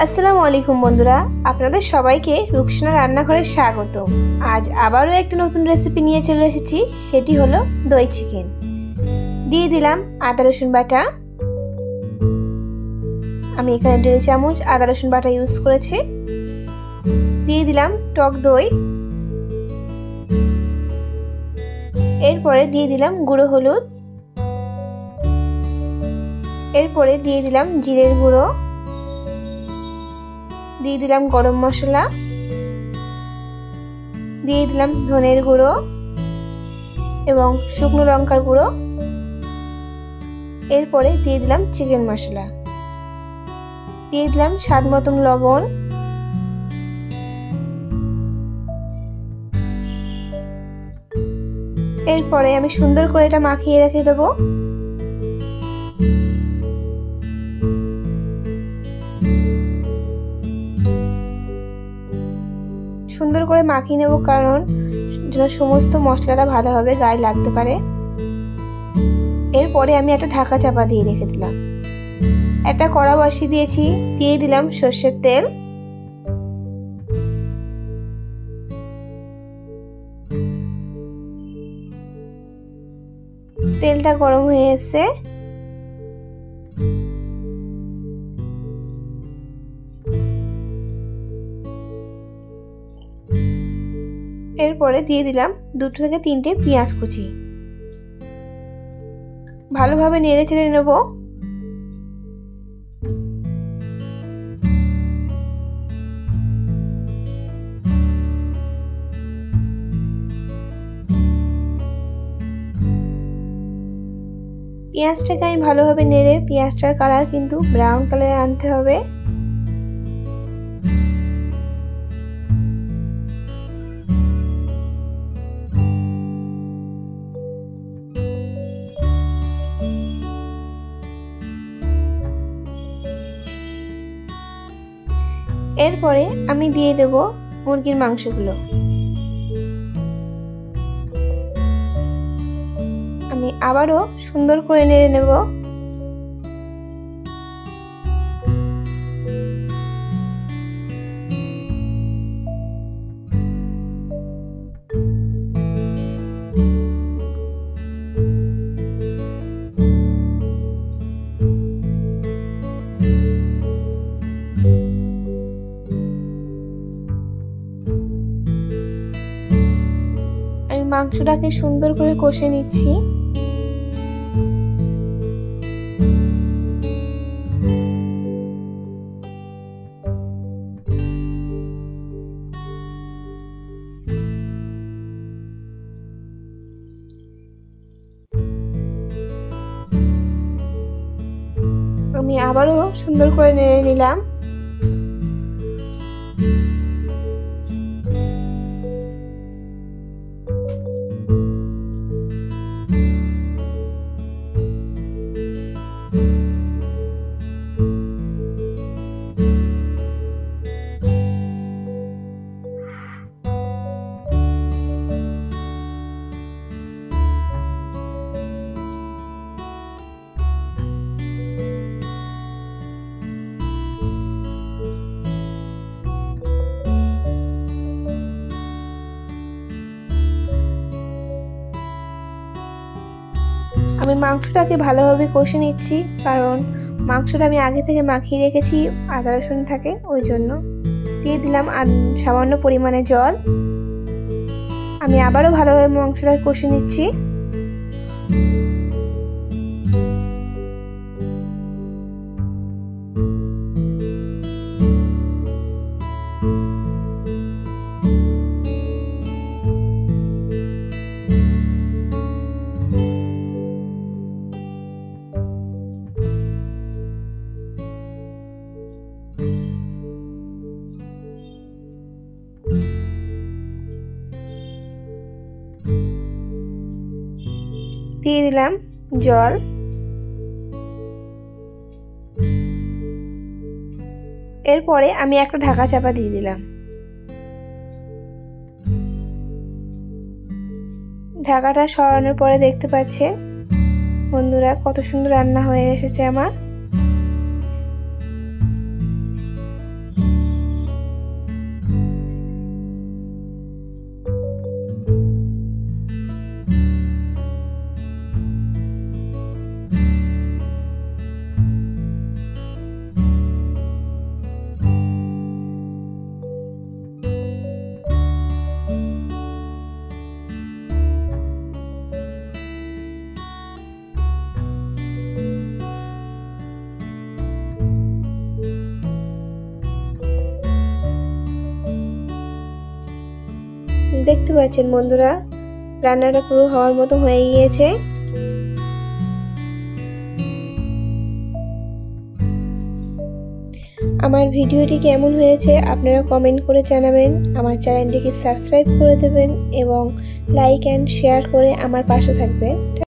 আসসালামু আলাইকুম বন্ধুরা, আপনাদের সবাইকে রুকসানা রান্নাঘরে স্বাগত। আজ আবারও একটা নতুন রেসিপি নিয়ে চলে এসেছি, সেটি হলো দই চিকেন। দিয়ে দিলাম আদা রসুন বাটা। আমি এখানে 1.5 চামচ আদা রসুন বাটা ইউজ করেছি। দিয়ে দিলাম টক দই। এরপরে দিয়ে দিলাম গুঁড়ো হলুদ। এরপরে দিয়ে দিলাম জিরের গুঁড়ো। দিয়ে দিলাম গরম মশলা। দিয়ে দিলাম ধনের গুঁড়ো এবং শুকনো লঙ্কার গুঁড়ো। এরপরে দিয়ে দিলাম চিকেন মশলা। দিয়ে দিলাম স্বাদ মতন লবণ। এরপরে আমি সুন্দর করে এটা মাখিয়ে রেখে দেবো। সুন্দর করে মাখিয়ে নেব, কারণ সমস্ত মশলাটা ভালোভাবে গায়ে লাগতে পারে। এরপরে আমি একটা ঢাকা চাপা দিয়ে রেখে দিলাম। একটা কড়া বসিয়ে দিয়েছি। দিয়ে দিলাম সর্ষের তেল। তেলটা গরম হয়ে এসেছে। এরপরে দিয়ে দিলাম 2 থেকে 3টে পেঁয়াজ কুচি। ভালোভাবে নেড়ে চেড়ে নেব। পেঁয়াজটাকে আমি ভালোভাবে নেড়ে পেঁয়াজটার কালার কিন্তু ব্রাউন কালারে আনতে হবে। এরপরে আমি দিয়ে দেব মুরগির মাংসগুলো। আমি আবারও সুন্দর করে নেড়ে নেব। আমি মাংসটাকে সুন্দর করে কষে নিচ্ছি। আমি আবারও সুন্দর করে নেড়ে নিলাম। আমি মাংসটাকে ভালোভাবে কষে নিচ্ছি, কারণ মাংসটা আমি আগে থেকে মাখিয়ে রেখেছি, আদা রসুন থাকে ওই জন্য। দিয়ে দিলাম সামান্য পরিমাণে জল। আমি আবারও ভালোভাবে মাংসটাকে কষে নিচ্ছি। দিয়ে দিলাম জল। এরপরে আমি একটা ঢাকা চাপা দিয়ে দিলাম। ঢাকাটা সরানোর পরে দেখতে পাচ্ছেন বন্ধুরা কত সুন্দর রান্না হয়ে এসেছে আমার। দেখতে পাচ্ছেন বন্ধুরা, রান্নাটা পুরো হওয়ার মতো হয়ে গিয়েছে। আমার ভিডিওটি কেমন হয়েছে আপনারা কমেন্ট করে জানাবেন। আমার চ্যানেলটিকে সাবস্ক্রাইব করে দেবেন এবং লাইক অ্যান্ড শেয়ার করে আমার পাশে থাকবেন।